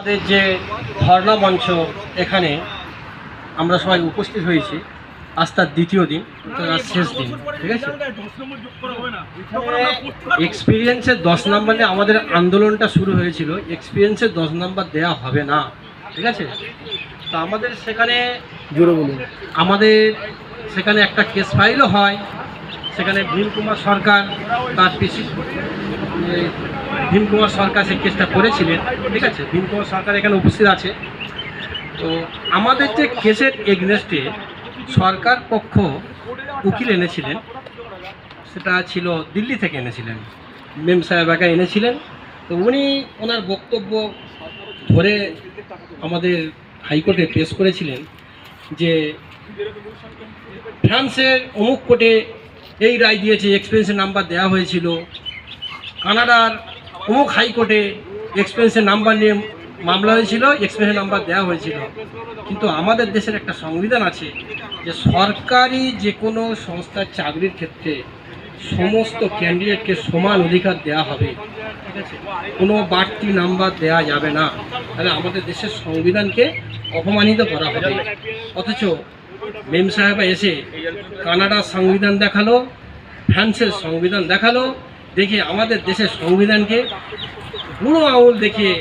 আমাদের যে ধর্ণা মঞ্চ এখানে আমরা সবাই উপস্থিত হয়েছি, আজ তার দ্বিতীয় দিন, আজ শেষ দিন, ঠিক আছে। এক্সপিরিয়েন্সের 10 নম্বর নিয়ে আমাদের আন্দোলনটা শুরু হয়েছিল। এক্সপিরিয়েন্সের 10 নম্বর দেওয়া হবে না, ঠিক আছে। তো আমাদের সেখানে একটা কেস ফাইলও হয়। সেখানে ভীম কুমার সরকার তার ভীম কুমার সরকার সেই কেসটা করেছিলেন, ঠিক আছে। ভীম কুমার সরকার এখানে উপস্থিত আছে। তো আমাদের যে কেসের এগনেস্টে সরকার পক্ষ উকিল এনেছিলেন, সেটা ছিল দিল্লি থেকে এনেছিলেন, মেম সাহেবাকে এনেছিলেন। তো উনি ওনার বক্তব্য ধরে আমাদের হাইকোর্টে পেশ করেছিলেন যে ফ্রান্সের অমুক কোর্টে এই রায় দিয়েছে, এক্সপেন্সের নাম্বার দেওয়া হয়েছিল। কানাডার অমুক হাইকোর্টে এক্সপেন্সের নাম্বার নিয়ে মামলা হয়েছিল, এক্সপেন্সের নাম্বার দেওয়া হয়েছিল। কিন্তু আমাদের দেশের একটা সংবিধান আছে যে সরকারি যে কোনো সংস্থার চাকরির ক্ষেত্রে সমস্ত ক্যান্ডিডেটকে সমান অধিকার দেওয়া হবে, ঠিক আছে। কোনো বাড়তি নাম্বার দেওয়া যাবে না, তাহলে আমাদের দেশের সংবিধানকে অপমানিত করা হবে। অথচ মেম সাহেব এসে কানাডার সংবিধান দেখালো, ফ্রান্সের সংবিধান দেখালো, দেখে আমাদের দেশের সংবিধানকে বুড়ো আঙুল দেখিয়ে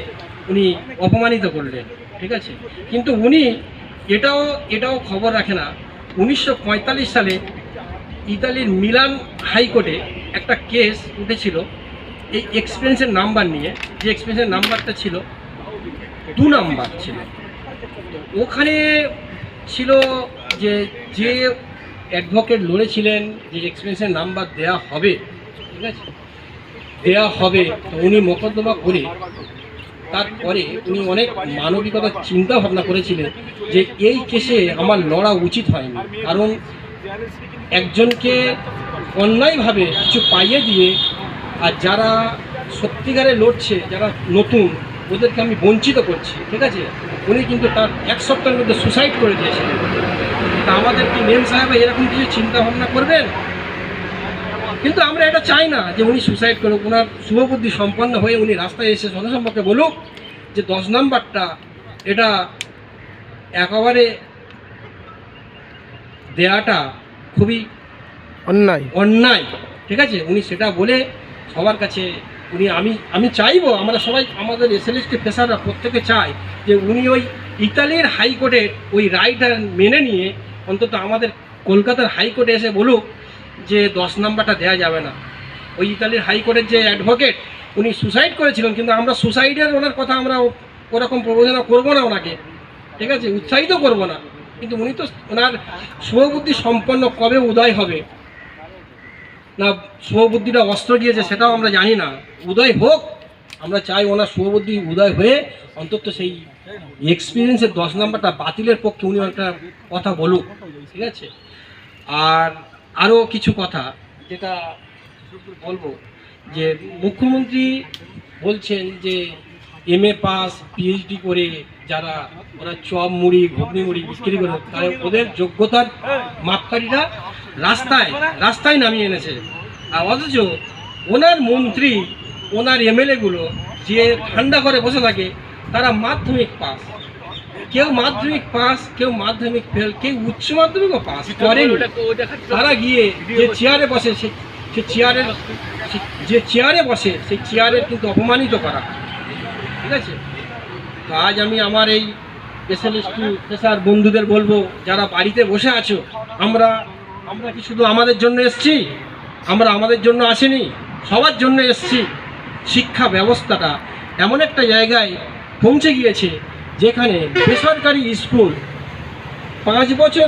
উনি অপমানিত করলেন, ঠিক আছে। কিন্তু উনি এটাও খবর রাখে না। 1945 সালে ইতালির মিলান হাইকোর্টে একটা কেস উঠেছিল এই এক্সপেন্সের নাম্বার নিয়ে, যে এক্সপেন্সের নাম্বারটা ছিল 2 নাম্বার ছিল। ওখানে ছিল যে অ্যাডভোকেট লড়েছিলেন যে এক্সপেন্সের নাম্বার দেয়া হবে, ঠিক আছে, দেয়া হবে। তো উনি মোকদ্দমা করে তারপরে উনি অনেক মানবিকতার চিন্তা ভাবনা করেছিলেন যে এই কেসে আমার লড়া উচিত হয়নি, কারণ একজনকে অন্যায়ভাবে কিছু পাইয়ে দিয়ে আর যারা সত্যিকারে লড়ছে, যারা নতুন, ওদেরকে আমি বঞ্চিত করছি, ঠিক আছে। উনি কিন্তু তার 1 সপ্তাহের মধ্যে সুসাইড করে দিয়েছিলেন। তা আমাদের কি মেম সাহেব এরকম কিছু চিন্তা ভাবনা করবেন? কিন্তু আমরা এটা চাই না যে উনি সুসাইড করুক। ওনার শুভবুদ্ধি সম্পন্ন হয়ে উনি রাস্তায় এসে জনসম্পর্কে বলুক যে 10 নাম্বারটা এটা একেবারে দেয়াটা খুবই অন্যায়, ঠিক আছে। উনি সেটা বলে সবার কাছে আমি চাইবো, আমরা সবাই আমাদের এসএলএসটি পেশাররা প্রত্যেকে চাই যে উনি ওই ইতালির হাইকোর্টের ওই রায়টা মেনে নিয়ে অন্তত আমাদের কলকাতার হাইকোর্টে এসে বলুক যে 10 নাম্বারটা দেওয়া যাবে না। ওই ইতালির হাইকোর্টের যে অ্যাডভোকেট উনি সুসাইড করেছিলেন, কিন্তু আমরা সুসাইডের ওনার কথা আমরা ওরকম প্রবঞ্চনা করবো না ওনাকে, ঠিক আছে, উৎসাহিত করব না। কিন্তু উনি তো ওনার শুভবুদ্ধি সম্পন্ন কবে উদয় হবে না, শুভবুদ্ধিটা অস্ত্র গিয়েছে সেটাও আমরা জানি না। উদয় হোক, আমরা চাই ওনার শুভবুদ্ধি উদয় হয়ে অন্তত সেই এক্সপিরিয়েন্সের 10 নাম্বারটা বাতিলের পক্ষে উনি একটা কথা বলুক, ঠিক আছে। আর আরও কিছু কথা যেটা বলবো, যে মুখ্যমন্ত্রী বলছেন যে MA পাস PhD করে ওরা চপ মুড়ি ঘুগনি মুড়ি বিক্রি করে, তাই ওদের যোগ্যতার মাপকাঠিটা রাস্তায় নামিয়ে এনেছে। আর অথচ ওনার মন্ত্রী, ওনার MLA গুলো যে ঠান্ডা করে বসে থাকে, তারা মাধ্যমিক পাস, কেউ মাধ্যমিক পাস, কেউ মাধ্যমিক ফেল, কেউ উচ্চ মাধ্যমিকও পাস করেনি। তারা গিয়ে যে চেয়ারে বসে সেই চেয়ারের কিন্তু অপমানিত করা, ঠিক আছে। তো আজ আমি আমার এই এসএলএসটি পেশার বন্ধুদের বলবো, যারা বাড়িতে বসে আছো, আমরা কি শুধু আমাদের জন্য এসছি? আমরা আমাদের জন্য আসিনি, সবার জন্য এসছি। শিক্ষা ব্যবস্থাটা এমন একটা জায়গায় পৌঁছে গিয়েছে যেখানে বেসরকারি স্কুল 5 বছর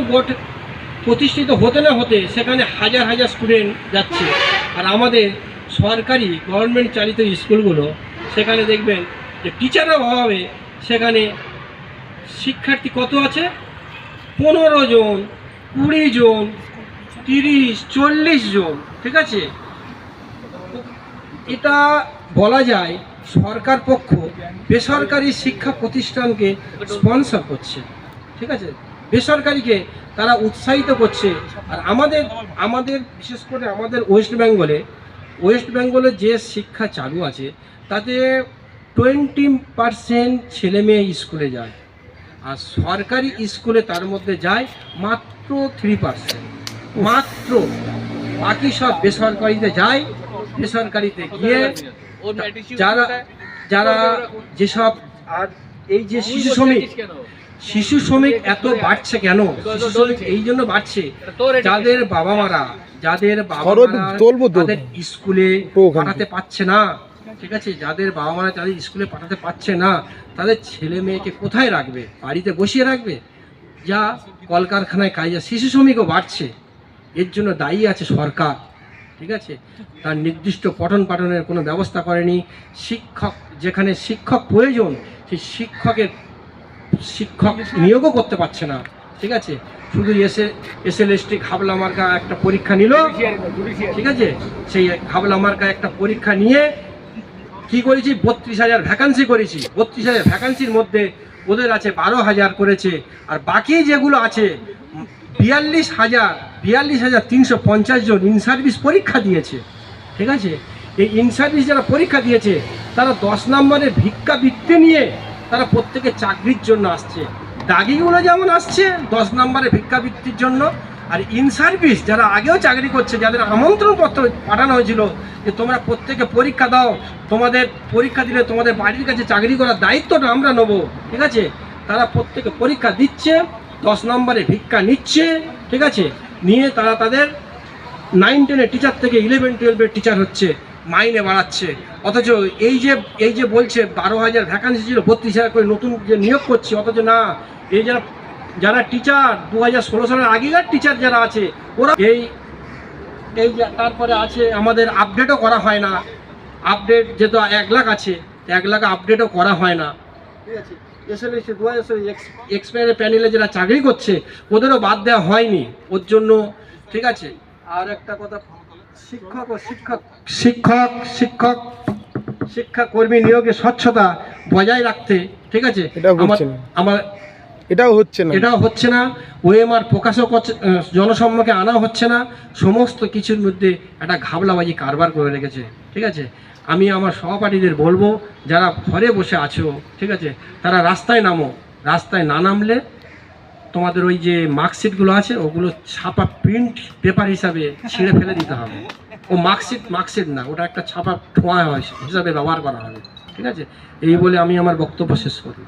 প্রতিষ্ঠিত হতে না হতে সেখানে হাজার হাজার স্টুডেন্ট যাচ্ছে। আর আমাদের সরকারি গভর্নমেন্ট চালিত স্কুলগুলো, সেখানে দেখবেন যে টিচারের অভাবে সেখানে শিক্ষার্থী কত আছে? 15 জন, 20 জন, 30, 40 জন, ঠিক আছে। এটা বলা যায় সরকার পক্ষ বেসরকারি শিক্ষা প্রতিষ্ঠানকে স্পন্সর করছে, ঠিক আছে, বেসরকারিকে তারা উৎসাহিত করছে। আর আমাদের বিশেষ করে আমাদের ওয়েস্ট বেঙ্গলে যে শিক্ষা চালু আছে তাতে 20% ছেলে মেয়ে স্কুলে যায়, আর সরকারি স্কুলে তার মধ্যে যায় মাত্র 3%, মাত্র। বাকি সব বেসরকারিতে যায়। বেসরকারিতে গিয়ে যারা যারা যেসব, আর এই যে শিশু শ্রমিক এত বাড়ছে কেন? শিশু শ্রমিক এই জন্য বাড়ছে, যাদের বাবা মারা তাদের স্কুলে পাঠাতে পারছে না, ঠিক আছে, যাদের বাবা মারা তাদের স্কুলে পাঠাতে পারছে না, তাদের ছেলে মেয়েকে কোথায় রাখবে? বাড়িতে বসিয়ে রাখবে? যা কলকারখানায় কাজে শিশু শ্রমিকও বাড়ছে। এর জন্য দায়ী আছে সরকার, ঠিক আছে। তার নির্দিষ্ট পঠন পাঠনের কোনো ব্যবস্থা করেনি। শিক্ষক, যেখানে শিক্ষক প্রয়োজন সেই শিক্ষক নিয়োগও করতে পারছে না, ঠিক আছে। শুধু SLST ঘাবলা মার্কা একটা পরীক্ষা নিল, ঠিক আছে, সেই ঘাবলা মার্কা একটা পরীক্ষা নিয়ে কি করেছি, 32,000 ভ্যাকান্সি করেছি। 32,000 ভ্যাকান্সির মধ্যে ওদের আছে 12,000 করেছে, আর বাকি যেগুলো আছে 42,350 জন ইন সার্ভিস পরীক্ষা দিয়েছে, ঠিক আছে। এই ইন সার্ভিস যারা পরীক্ষা দিয়েছে তারা 10 নম্বরের ভিক্ষাবৃত্তি নিয়ে তারা প্রত্যেকে চাকরির জন্য আসছে। দাগিগুলো যেমন আসছে 10 নম্বরের ভিক্ষাবৃত্তির জন্য, আর ইন সার্ভিস যারা আগেও চাকরি করছে, যাদের আমন্ত্রণপত্র পাঠানো হয়েছিল যে তোমরা প্রত্যেকে পরীক্ষা দাও, তোমাদের পরীক্ষা দিলে তোমাদের বাড়ির কাছে চাকরি করার দায়িত্বটা আমরা নেবো, ঠিক আছে, তারা প্রত্যেকে পরীক্ষা দিচ্ছে, 10 নম্বরে ভিক্ষা নিচ্ছে, ঠিক আছে, নিয়ে তারা তাদের 9-10 টিচার থেকে 11-12 টিচার হচ্ছে, মাইনে বাড়াচ্ছে। অথচ এই যে বলছে 12,000 ভ্যাকান্সি ছিল, 32,000 করে নতুন যে নিয়োগ করছে, অথচ না, এই যারা টিচার 2016 সালের আগেকার টিচার যারা আছে ওরা এই তারপরে আছে আমাদের আপডেটও করা হয় না। আপডেট যেহেতু 1 লাখ আছে, 1 লাখ আপডেটও করা হয় না, ঠিক আছে। SLST 2000 এক্সপায়ার প্যানেলে যারা চাকরি করছে ওদেরও বাদ দেওয়া হয়নি ওর জন্য, ঠিক আছে। আর একটা কথা, শিক্ষাকর্মী নিয়োগে স্বচ্ছতা বজায় রাখতে, ঠিক আছে, এটাও হচ্ছে না। OMR প্রকাশও জনসম্মুখে আনা হচ্ছে না। সমস্ত কিছুর মধ্যে একটা ঘাবলাবাজি কারবার করে রেখেছে, ঠিক আছে। আমি আমার সহপাঠীদের বলবো, যারা ঘরে বসে আছো, ঠিক আছে, তারা রাস্তায় নামো। রাস্তায় না নামলে তোমাদের ওই যে মার্কশিটগুলো আছে ওগুলো ছাপা প্রিন্ট পেপার হিসাবে ছিঁড়ে ফেলে দিতে হবে। ও মার্কশিট না, ওটা একটা ছাপা ঠোঁয়া হিসাবে ব্যবহার করা হবে, ঠিক আছে। এই বলে আমি আমার বক্তব্য শেষ করি।